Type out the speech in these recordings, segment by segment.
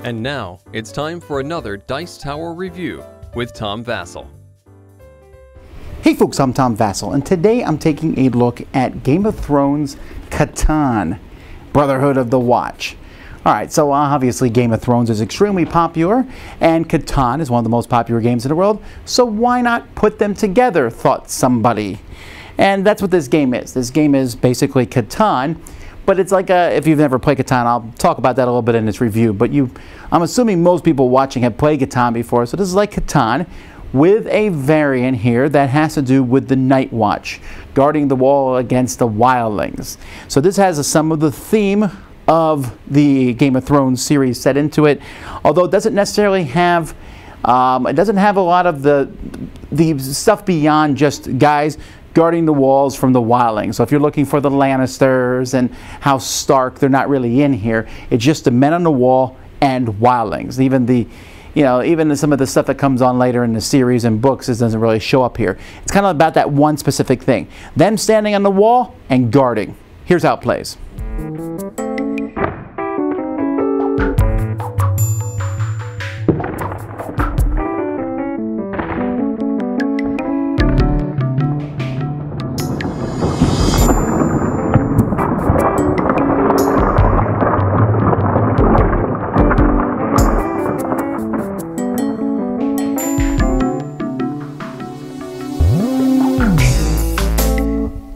And now, it's time for another Dice Tower review with Tom Vasel. Hey folks, I'm Tom Vasel, and today I'm taking a look at Game of Thrones Catan, Brotherhood of the Watch. Alright, so obviously Game of Thrones is extremely popular, and Catan is one of the most popular games in the world, so why not put them together, thought somebody. And that's what this game is. This game is basically Catan, but it's like if you've never played Catan, I'll talk about that a little bit in this review, but I'm assuming most people watching have played Catan before, so this is like Catan, with a variant here that has to do with the Night Watch, guarding the wall against the wildlings. So this has some of the theme of the Game of Thrones series set into it, although it doesn't necessarily have, it doesn't have a lot of the stuff beyond just guys guarding the walls from the wildlings. So if you're looking for the Lannisters and House Stark, they're not really in here. It's just the men on the wall and wildlings. Even some of the stuff that comes on later in the series and books, it doesn't really show up here. It's kind of about that one specific thing. Them standing on the wall and guarding. Here's how it plays.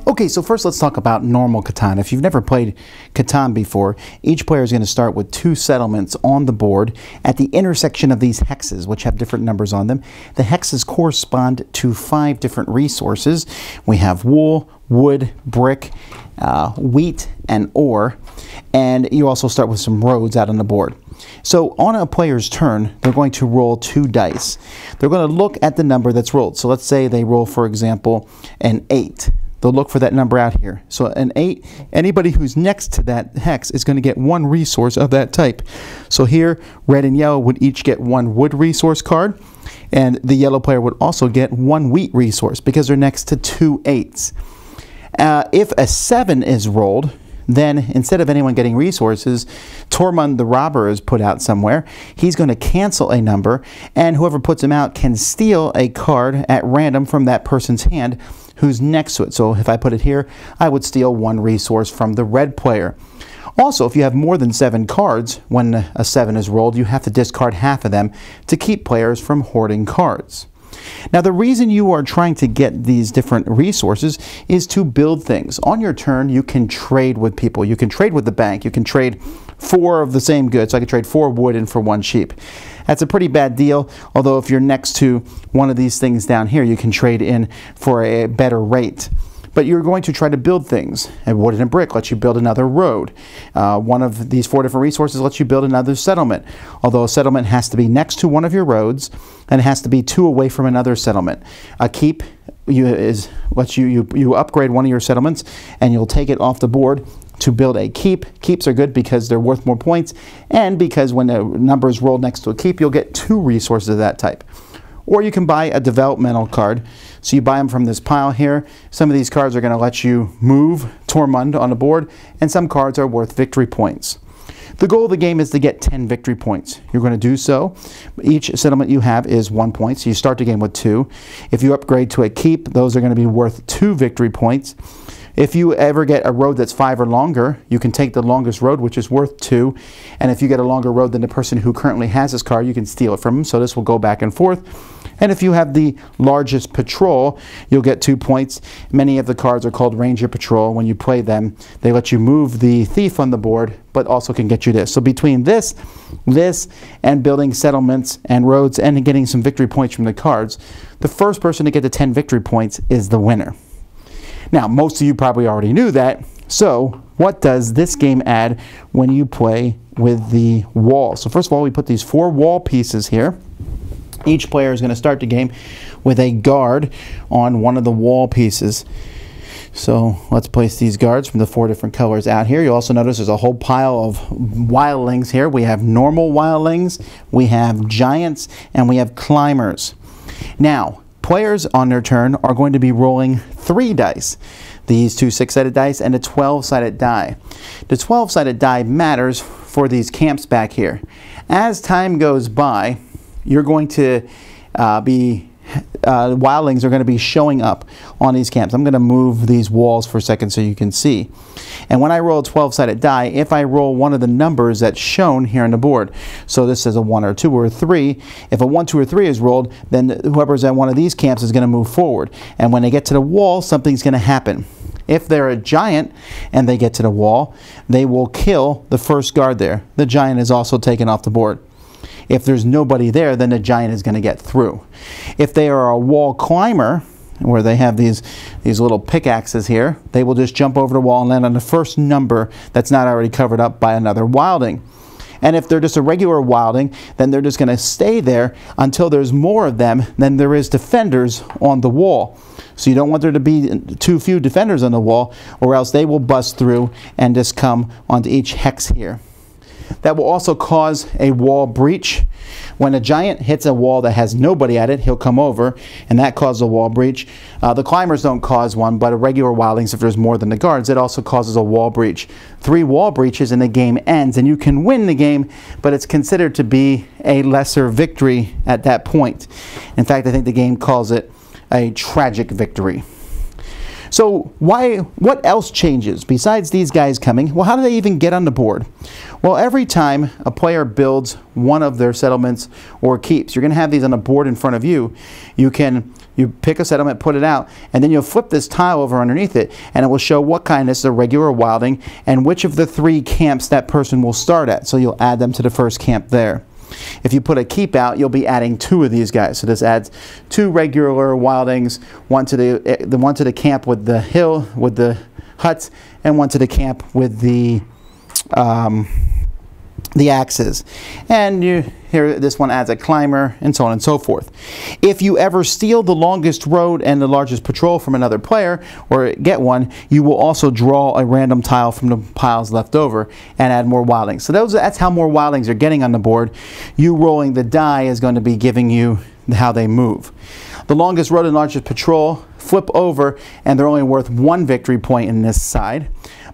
Okay, so first let's talk about normal Catan. If you've never played Catan before, each player is going to start with 2 settlements on the board at the intersection of these hexes, which have different numbers on them. The hexes correspond to 5 different resources. We have wool, wood, brick, wheat, and ore. And you also start with some roads out on the board. So on a player's turn, they're going to roll 2 dice. They're going to look at the number that's rolled. So let's say they roll, for example, an 8. They'll look for that number out here. So an 8, anybody who's next to that hex is going to get 1 resource of that type. So here, red and yellow would each get 1 wood resource card, and the yellow player would also get 1 wheat resource because they're next to 2 8s. If a 7 is rolled, then instead of anyone getting resources, Tormund the robber is put out somewhere. He's going to cancel a number, and whoever puts him out can steal a card at random from that person's hand who's next to it. So if I put it here, I would steal 1 resource from the red player. Also, if you have more than 7 cards, when a 7 is rolled, you have to discard half of them to keep players from hoarding cards. Now, the reason you are trying to get these different resources is to build things. On your turn, you can trade with people. You can trade with the bank. You can trade 4 of the same goods. So I could trade 4 wood in for 1 sheep. That's a pretty bad deal, although if you're next to one of these things down here, you can trade in for a better rate. But you're going to try to build things. And wood and brick lets you build another road. One of these 4 different resources lets you build another settlement. Although a settlement has to be next to one of your roads, and it has to be 2 away from another settlement. A keep lets you upgrade one of your settlements, and you'll take it off the board to build a keep. Keeps are good because they're worth more points, and because when the number is rolled next to a keep, you'll get 2 resources of that type. Or you can buy a developmental card. So you buy them from this pile here. Some of these cards are going to let you move Tormund on the board, and some cards are worth victory points. The goal of the game is to get 10 victory points. You're going to do so. Each settlement you have is 1 point, so you start the game with 2. If you upgrade to a keep, those are going to be worth 2 victory points. If you ever get a road that's 5 or longer, you can take the longest road, which is worth 2. And if you get a longer road than the person who currently has this card, you can steal it from them. So this will go back and forth. And if you have the largest patrol, you'll get 2 points. Many of the cards are called Ranger Patrol. When you play them, they let you move the thief on the board, but also can get you this. So between this, and building settlements and roads and getting some victory points from the cards, the first person to get to 10 victory points is the winner. Now, most of you probably already knew that, so what does this game add when you play with the wall? So first of all, we put these 4 wall pieces here. Each player is going to start the game with a guard on one of the wall pieces. So let's place these guards from the 4 different colors out here. You'll also notice there's a whole pile of wildlings here. We have normal wildlings, we have giants, and we have climbers. Now, players on their turn are going to be rolling 3 dice. These 2 6-sided dice and a 12-sided die. The 12-sided die matters for these camps back here. As time goes by, you're going to wildlings are going to be showing up on these camps. I'm going to move these walls for a second so you can see. And when I roll a 12-sided die, if I roll one of the numbers that's shown here on the board, so this is a 1 or 2 or a 3, if a 1, 2, or 3 is rolled, then whoever's at one of these camps is going to move forward. And when they get to the wall, something's going to happen. If they're a giant and they get to the wall, they will kill the first guard there. The giant is also taken off the board. If there's nobody there, then the giant is going to get through. If they are a wall climber, where they have these little pickaxes here, they will just jump over the wall and land on the first number that's not already covered up by another wilding. And if they're just a regular wilding, then they're just going to stay there until there's more of them than there is defenders on the wall. So you don't want there to be too few defenders on the wall, or else they will bust through and just come onto each hex here. That will also cause a wall breach. When a giant hits a wall that has nobody at it, he'll come over, and that causes a wall breach. The climbers don't cause one, but a regular wildlings, if there's more than the guards, it also causes a wall breach. 3 wall breaches and the game ends, and you can win the game, but it's considered to be a lesser victory at that point. In fact, I think the game calls it a tragic victory. So what else changes besides these guys coming? Well, how do they even get on the board? Well, every time a player builds one of their settlements or keeps, you're going to have these on the board in front of you. You pick a settlement, put it out, and then you'll flip this tile over underneath it, and it will show what kind is a regular wilding and which of the 3 camps that person will start at. So you'll add them to the first camp there. If you put a keep out, you'll be adding 2 of these guys. So this adds 2 regular wildings, one to the camp with the hill, with the huts, and one to the camp with the axes. And here, this one adds a climber, and so on and so forth. If you ever steal the longest road and the largest patrol from another player, or get one, you will also draw a random tile from the piles left over and add more wildlings. So that's how more wildlings are getting on the board. You rolling the die is going to be giving you how they move. The longest road and largest patrol flip over, and they're only worth 1 victory point in this side.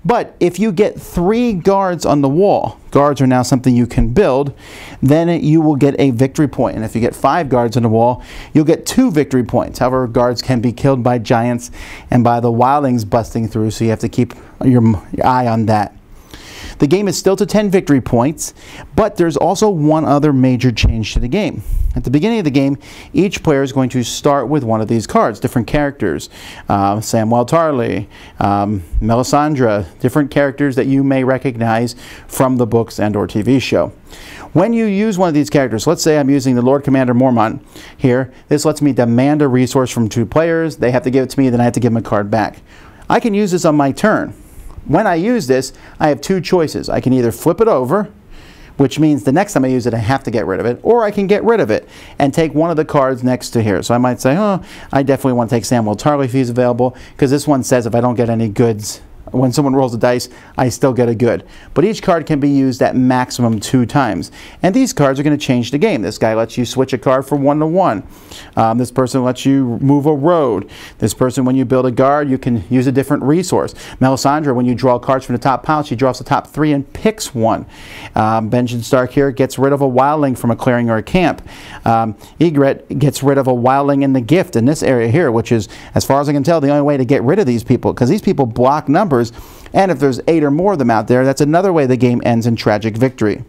But if you get 3 guards on the wall, guards are now something you can build, then you will get a victory point. And if you get 5 guards on the wall, you'll get 2 victory points. However, guards can be killed by giants and by the wildlings busting through, so you have to keep your eye on that. The game is still to 10 victory points, but there's also one other major change to the game. At the beginning of the game, each player is going to start with one of these cards, different characters. Samuel Tarley, Melisandre, different characters that you may recognize from the books and or TV show. When you use one of these characters, let's say I'm using the Lord Commander Mormont here, this lets me demand a resource from 2 players. They have to give it to me, then I have to give them a card back. I can use this on my turn. When I use this, I have 2 choices. I can either flip it over, which means the next time I use it, I have to get rid of it, or I can get rid of it and take one of the cards next to here. So I might say, oh, I definitely want to take Samuel Tarley if he's available, because this one says if I don't get any goods, when someone rolls the dice, I still get a good. But each card can be used at maximum 2 times. And these cards are going to change the game. This guy lets you switch a card for 1 to 1. This person lets you move a road. This person, when you build a guard, you can use a different resource. Melisandre, when you draw cards from the top pile, she draws the top 3 and picks one. Benjen Stark here gets rid of a wildling from a clearing or a camp. Ygritte gets rid of a wildling in the gift in this area here, which is, as far as I can tell, the only way to get rid of these people, because these people block numbers. And if there's 8 or more of them out there, that's another way the game ends in tragic victory.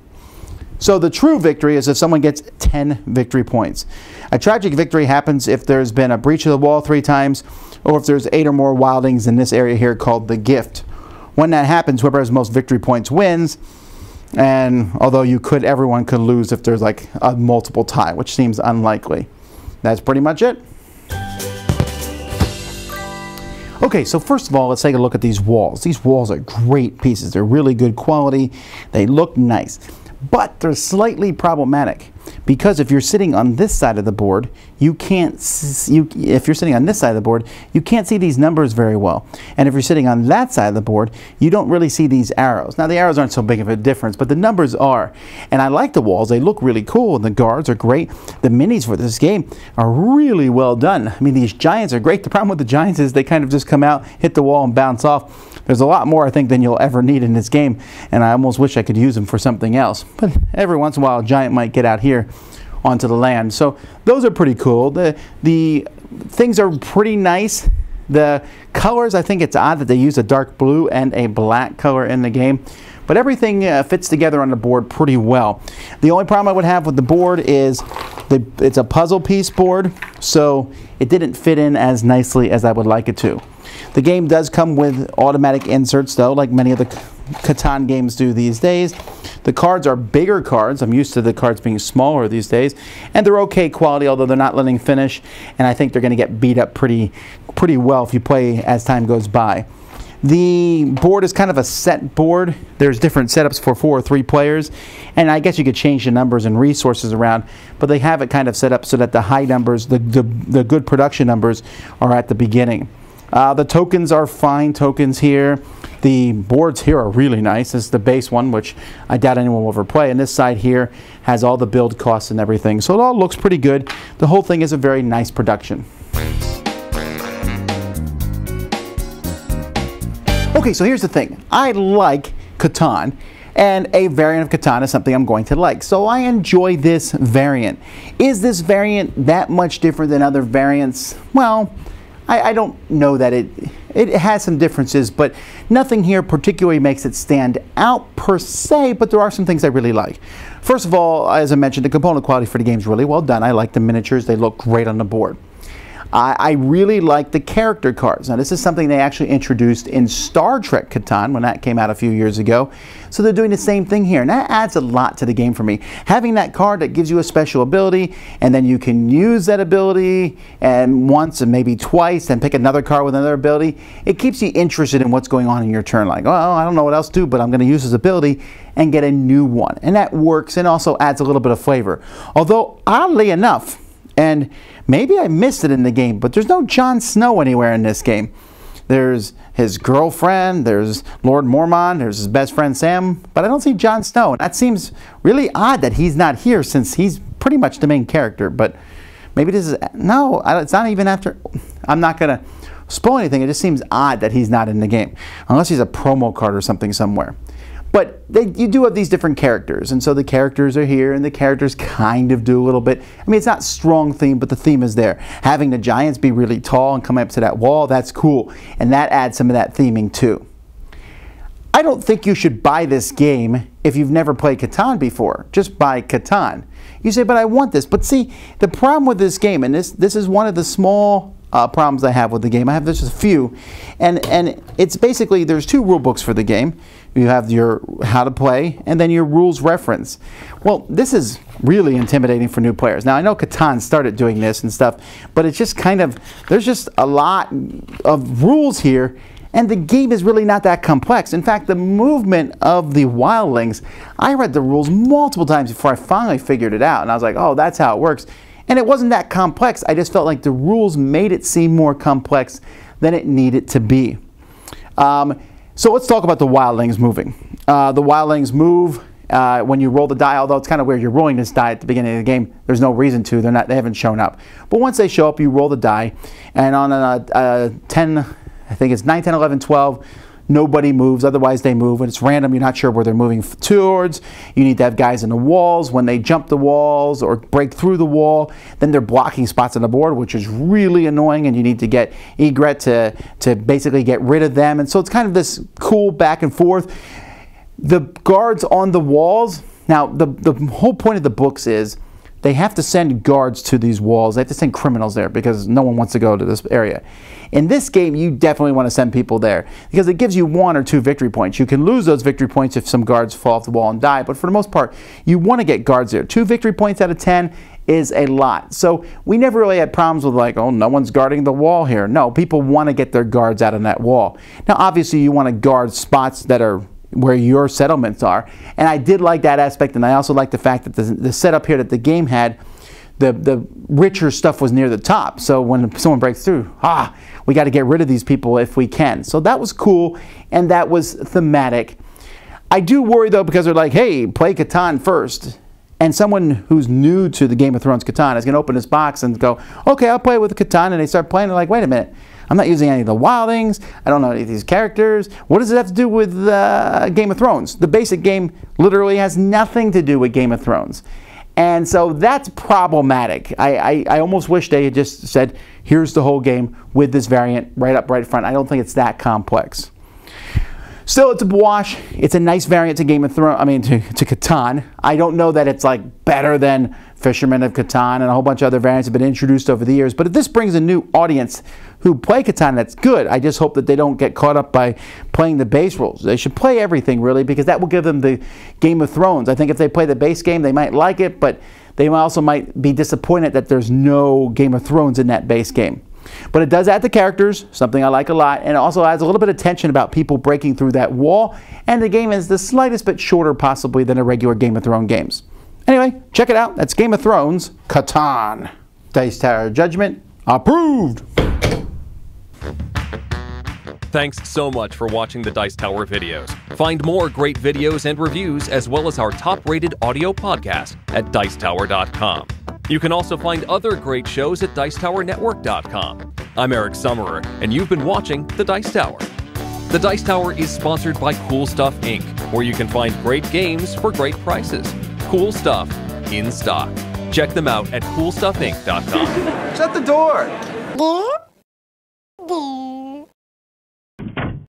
So the true victory is if someone gets 10 victory points. A tragic victory happens if there's been a breach of the wall 3 times, or if there's 8 or more wildlings in this area here called the gift. When that happens, whoever has most victory points wins. And although everyone could lose if there's like a multiple tie, which seems unlikely. That's pretty much it. Okay, so first of all, let's take a look at these walls. These walls are great pieces. They're really good quality. They look nice, but they're slightly problematic because if you're sitting on this side of the board, you can't if you're sitting on this side of the board, you can't see these numbers very well. And if you're sitting on that side of the board, you don't really see these arrows. Now the arrows aren't so big of a difference, but the numbers are. And I like the walls. They look really cool, and the guards are great. The minis for this game are really well done. I mean, these giants are great. The problem with the giants is they kind of just come out, hit the wall, and bounce off. There's a lot more, I think, than you'll ever need in this game, and I almost wish I could use them for something else. But every once in a while, a giant might get out here onto the land. So those are pretty cool. The things are pretty nice. The colors, I think it's odd that they use a dark blue and a black color in the game. But everything fits together on the board pretty well. The only problem I would have with the board is it's a puzzle piece board, so it didn't fit in as nicely as I would like it to. The game does come with automatic inserts, though, like many of the Catan games do these days. The cards are bigger cards. I'm used to the cards being smaller these days. And they're okay quality, although they're not letting finish. And I think they're going to get beat up pretty well if you play as time goes by. The board is kind of a set board. There's different setups for 4 or 3 players, and I guess you could change the numbers and resources around, but they have it kind of set up so that the high numbers, the good production numbers, are at the beginning. The tokens are fine tokens here. The boards here are really nice. This is the base one, which I doubt anyone will ever play, and this side here has all the build costs and everything, so it all looks pretty good. The whole thing is a very nice production. Okay, so here's the thing. I like Catan, and a variant of Catan is something I'm going to like. So I enjoy this variant. Is this variant that much different than other variants? Well, I don't know that it has some differences, but nothing here particularly makes it stand out per se, but there are some things I really like. First of all, as I mentioned, the component quality for the game is really well done. I like the miniatures. They look great on the board. I really like the character cards. Now, this is something they actually introduced in Star Trek Catan when that came out a few years ago. So they're doing the same thing here, and that adds a lot to the game for me. Having that card that gives you a special ability, and then you can use that ability and once and maybe twice and pick another card with another ability, it keeps you interested in what's going on in your turn. Like, well, I don't know what else to do, but I'm going to use this ability and get a new one. And that works and also adds a little bit of flavor. Although, oddly enough, and maybe I missed it in the game, but there's no Jon Snow anywhere in this game. There's his girlfriend, there's Lord Mormont, there's his best friend Sam, but I don't see Jon Snow. And that seems really odd that he's not here since he's pretty much the main character. But maybe this is, no, it's not even after. I'm not going to spoil anything. It just seems odd that he's not in the game, unless he's a promo card or something somewhere. But you do have these different characters, and so the characters are here, and the characters kind of do a little bit. I mean, it's not strong theme, but the theme is there. Having the giants be really tall and come up to that wall, that's cool, and that adds some of that theming too. I don't think you should buy this game if you've never played Catan before. Just buy Catan. You say, but I want this. But see, the problem with this game, and this is one of the small problems I have with the game. I have just a few, and it's basically there's 2 rule books for the game. You have your how to play and then your rules reference. Well, this is really intimidating for new players. Now, I know Catan started doing this and stuff, but it's just kind of, there's just a lot of rules here, and the game is really not that complex. In fact, the movement of the wildlings, I read the rules multiple times before I finally figured it out, and I was like, oh, that's how it works. And it wasn't that complex. I just felt like the rules made it seem more complex than it needed to be. So let's talk about the wildlings moving. The wildlings move when you roll the die, although it's kind of weird. You're rolling this die at the beginning of the game. There's no reason to. They haven't shown up. But once they show up, you roll the die. And on a 10, I think it's 9, 10, 11, 12, nobody moves. Otherwise, they move. And it's random. You're not sure where they're moving towards. You need to have guys in the walls. When they jump the walls or break through the wall, then they're blocking spots on the board, which is really annoying. And you need to get egret to basically get rid of them. And so it's kind of this cool back and forth. The guards on the walls, now the whole point of the books is they have to send guards to these walls. They have to send criminals there because no one wants to go to this area. In this game, you definitely want to send people there because it gives you 1 or 2 victory points. You can lose those victory points if some guards fall off the wall and die, but for the most part, you want to get guards there. 2 victory points out of 10 is a lot. So we never really had problems with like, oh, no one's guarding the wall here. No, people want to get their guards out on that wall. Now, obviously, you want to guard spots that are where your settlements are. And I did like that aspect, and I also like the fact that the setup here that the game had, the richer stuff was near the top. So when someone breaks through, we got to get rid of these people if we can. So that was cool, and that was thematic. I do worry, though, because they're like, hey, play Catan first. And someone who's new to the Game of Thrones Catan is going to open this box and go, okay, I'll play with Catan. And they start playing, they're like, wait a minute. I'm not using any of the wildings. I don't know any of these characters. What does it have to do with Game of Thrones? The basic game literally has nothing to do with Game of Thrones. And so that's problematic. I almost wish they had just said, here's the whole game with this variant right up right front. I don't think it's that complex. Still, it's a wash. It's a nice variant to Game of Thrones. I mean, to Catan. I don't know that it's like better than Fishermen of Catan, and a whole bunch of other variants have been introduced over the years. But if this brings a new audience who play Catan, that's good. I just hope that they don't get caught up by playing the base rules. They should play everything, really, because that will give them the Game of Thrones. I think if they play the base game, they might like it, but they also might be disappointed that there's no Game of Thrones in that base game. But it does add the characters, something I like a lot, and it also adds a little bit of tension about people breaking through that wall, and the game is the slightest bit shorter possibly than a regular Game of Thrones games. Anyway, check it out. That's Game of Thrones Catan. Dice Tower Judgment approved. Thanks so much for watching the Dice Tower videos. Find more great videos and reviews, as well as our top-rated audio podcast at Dicetower.com. You can also find other great shows at Dicetowernetwork.com. I'm Eric Summerer, and you've been watching The Dice Tower. The Dice Tower is sponsored by Cool Stuff Inc., where you can find great games for great prices. Cool stuff in stock. Check them out at CoolStuffInc.com. Shut the door!